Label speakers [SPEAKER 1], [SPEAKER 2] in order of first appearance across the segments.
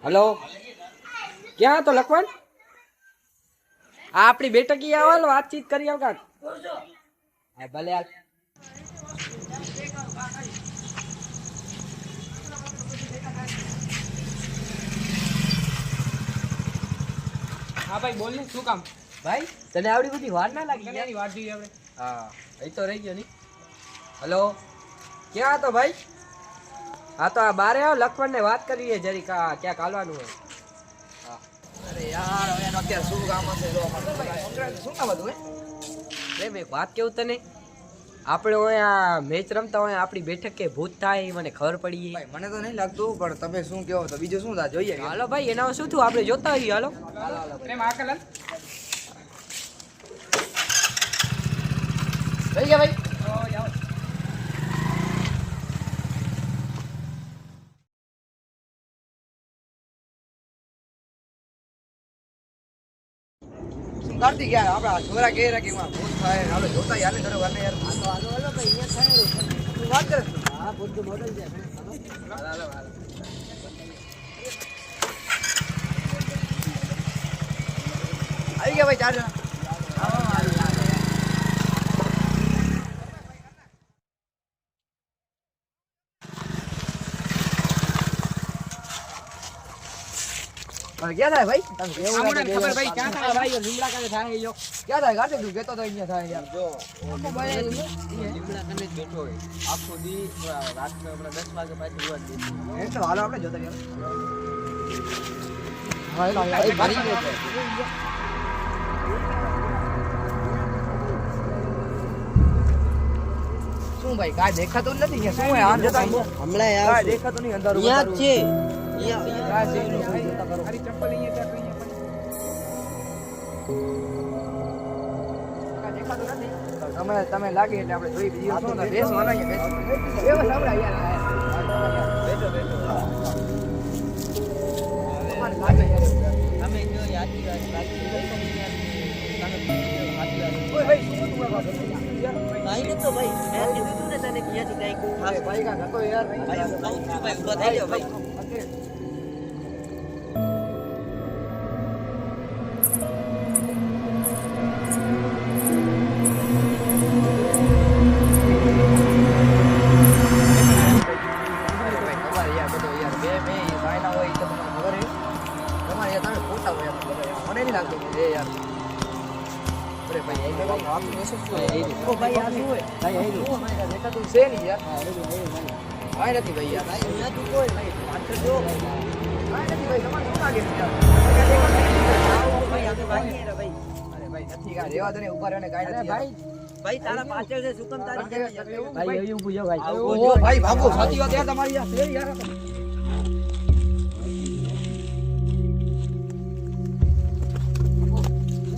[SPEAKER 1] Hello क्या तो लखवन आपनी बेटा की आवल बातचीत करी आव का भले यार
[SPEAKER 2] हाँ भाई बोल ने શું કામ
[SPEAKER 1] भाई तने आवड़ी बધી વાર ના લાગી
[SPEAKER 2] એની વાત જોઈએ આપણે
[SPEAKER 1] हाँ અહીં तो રહી ગયો नहीं हेलो क्या तो भाई हाँ तो आ बारे आओ लखवन ने बात करी है जरी का क्या कालवानु है
[SPEAKER 3] અરે યાર હવે એનો અત્યારે શું કામ હશે જો શું કામ હતું
[SPEAKER 1] રે મેં વાત કેવું તને આપણે અહીંયા મેચ રમતા હોય આપણી બેઠક કે ભૂત થાય એ મને ખબર પડી
[SPEAKER 3] ભાઈ મને તો નહીં લાગતું પણ તમે શું કહો તો બીજું શું થાય જોઈએ
[SPEAKER 1] હાલો ભાઈ એના શું થયું આપણે જોતા હોઈએ હાલો
[SPEAKER 2] પ્રેમ આ કલર
[SPEAKER 3] થઈ ગયા ભાઈ
[SPEAKER 2] તો જાઓ
[SPEAKER 3] શું કરતી ગયા આપણા છોકરા કહે કે એમાં ભૂત થાય હાલો જોતા યાર ને ઘરે યાર
[SPEAKER 1] હાલો હાલો ભાઈ અહીંયા થાય
[SPEAKER 3] તું વાત કરે છે?
[SPEAKER 1] હા ભૂત મોડલ છે
[SPEAKER 3] હાલો હાલો હાલો આવી ગયા ભાઈ ચાર જણા પણ ક્યાં થાય ભાઈ તમે કેવું
[SPEAKER 2] આમને
[SPEAKER 3] લાગે
[SPEAKER 2] ખબર
[SPEAKER 3] યાર?
[SPEAKER 2] ભાઈ ક્યાં
[SPEAKER 1] હા ભાઈ લીમડા કાને થાય જો
[SPEAKER 3] ક્યાં થાય ગાડી તું કહેતો તો અહીંયા થાય યાર જો
[SPEAKER 1] લીમડા કાને જ બેઠો હોય આખો દી રાતના આપણે 10 વાગે પાછી ઉવા દે
[SPEAKER 3] એટલે હાલો આપણે જોતા યાર
[SPEAKER 1] હા એ ભરી ગયો છે
[SPEAKER 3] શું ભાઈ કાંઈ દેખાતું જ નથી અહીંયા શું હોય આમ જોતા
[SPEAKER 1] હમણાં
[SPEAKER 3] કાંઈ દેખાતું નહીં અંધારું
[SPEAKER 1] અહીંયા જ છે
[SPEAKER 3] કાંઈ છે નહીં. જોતા કરો.
[SPEAKER 2] મારી ચપ્પલ અહીંયા ત્યાં
[SPEAKER 3] કાંઈ દેખાતું નથી તો તમે લાગે એટલે આપણે જોઈ બીજી શું થાય બેસવાનું અહીંયા બેસવાનું એ બસ આપણે યાર બેઠો બેઠો તમારે લાગે યાર
[SPEAKER 1] તમે જો યાદી વાત
[SPEAKER 3] ઓય ભાઈ શું તું વાત કરે યાર
[SPEAKER 1] ભાઈ તો ભાઈ મેં કીધું તું ને તને ક્યાંથી કઈ ખાસ
[SPEAKER 3] ભાઈ કાંઈ હતો યાર
[SPEAKER 1] ભાઈ ઉભા થઈ જાઓ ભાઈ
[SPEAKER 3] તમારે યાર બધો યાર બે સાયના હોય તો તમને ખબર છે તમારે યાર તમે ખોટા હોય યાર મને નહીં લાગતું કે એ યાર અરે ભાઈ એ તો આપણી મેસેજ શું
[SPEAKER 1] ઓ ભાઈ આ શું હોય
[SPEAKER 3] ભાઈ એ શું અમારે દેખાતું છે નહીં યાર ભાઈ નથી ભાઈ યાર
[SPEAKER 1] ભાઈ અહીંયા તું કોઈ ભાઈ પાછળ જો
[SPEAKER 3] ભાઈ નથી ભાઈ તમારે શું લાગે છે યાર
[SPEAKER 1] ભાઈ આપણે ભાગીએ રે ભાઈ
[SPEAKER 3] અરે ભાઈ નથી કાંઈ રહેવા દો ને ઉભા રહેને કાંઈ નથી
[SPEAKER 1] ભાઈ ભાઈ તારા પાછળ છે શું કામ તારી ભાઈ અહીં ઊભું જો ભાઈ
[SPEAKER 3] ઓહો ભાઈ ભાગો સાચી વાત યાર તમારી યાર છે યાર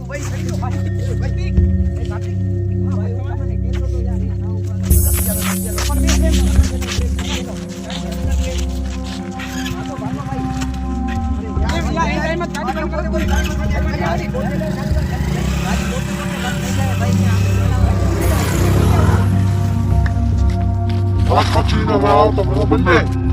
[SPEAKER 3] ભાઈ થઈ ગયો ભાઈ ભાઈ એ સાચી હા ભાઈ મને કહેતો તો યાર ના ઉપર
[SPEAKER 4] Facina un'altra, me lo prende.